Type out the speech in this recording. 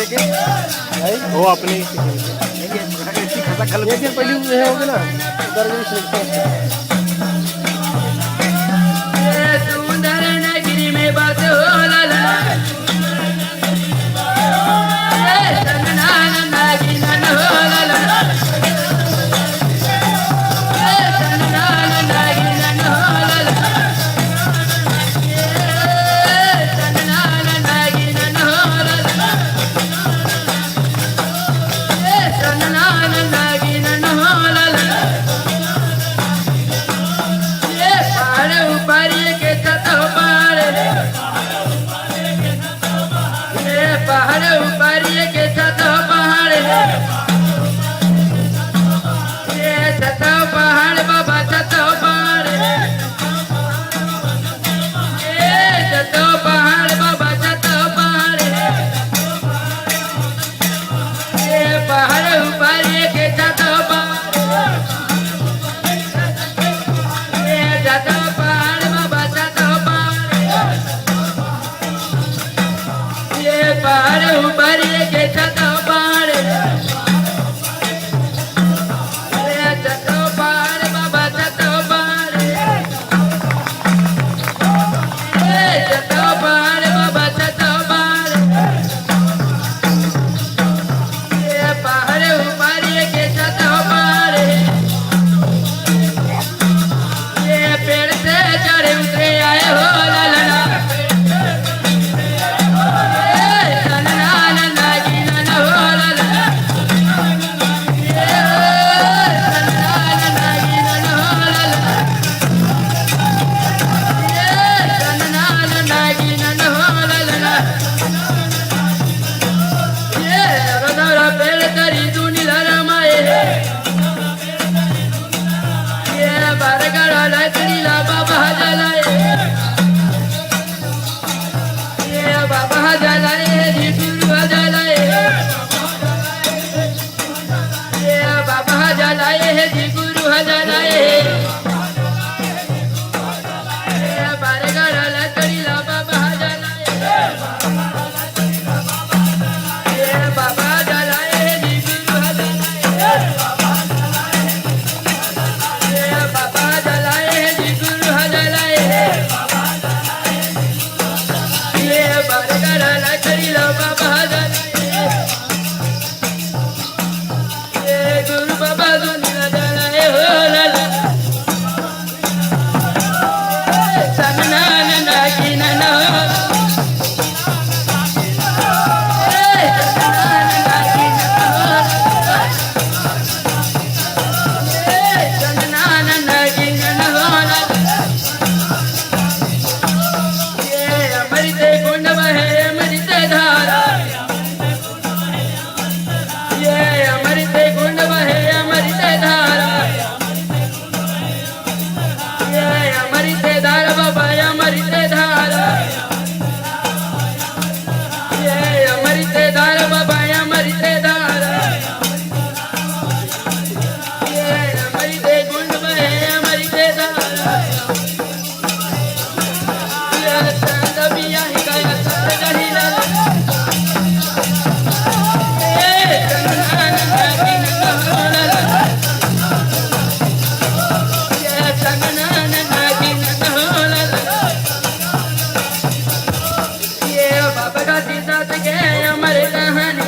वो अपनी पहिली हे होते ना सुंदर नगरी में बस हो लाला सननान नागिनन हो लाला सननान नागिनन हो लाला सननान नागिनन हो लाला सननान नागिनन हो लाला पहाड़ ऊपर के छतो पहाड़ पहाड़ ऊपर के छतो पहाड़ छतो पहाड़ बाबा छतो पहाड़ छतो पहाड़ बाबा छतो पहाड़ पहाड़ ऊपर के छतो पहाड़ छतो पहाड़ बाबा छतो पहाड़ पहाड़ ऊपर के छतो पहाड़ छतो पहाड़ बाबा छतो पहाड़ छतो पहाड़ बाबा छतो पहाड़ पहाड़ ऊपर के छतो पहाड़ पेड़ से चढ़े उतरे आए हो लाला सननान नागिनन हो लाला सननान नागिनन हो लाला सननान नागिनन हो लाला रदरा पेड़ तरी दुनिला रमाए बरगड़ा लकड़ीला बाबा जलाए बाबा जलाए जी गुरु जलाए बाबा जलाए जी गुरु जलाए बरगड़ा लकड़ीला बाबा जलाए बाबा जलाए जी गुरु जलाए बाबा जलाए जी गुरु जलाए बरगड़ा लकड़ीला बाबा जलाए गुरु बाबा दुनिया जलाए हो लाला सननान नागिनन हो सननान नागिनन हो सननान नागिनन हो अमृत कुंड बहे अमृत धारा अमृत कुंड बहे अमृत धारा अमृत धारा बाबा अमृत धारा अमृत धारा बाबा अमृत धारा अमृत कुंड बहे अमृत धारा संगमिया ही गया संगही लाला सननान नागिनन हो लाला सननान नागिनन हो लाला बाबा का सीता से के अमर कहानी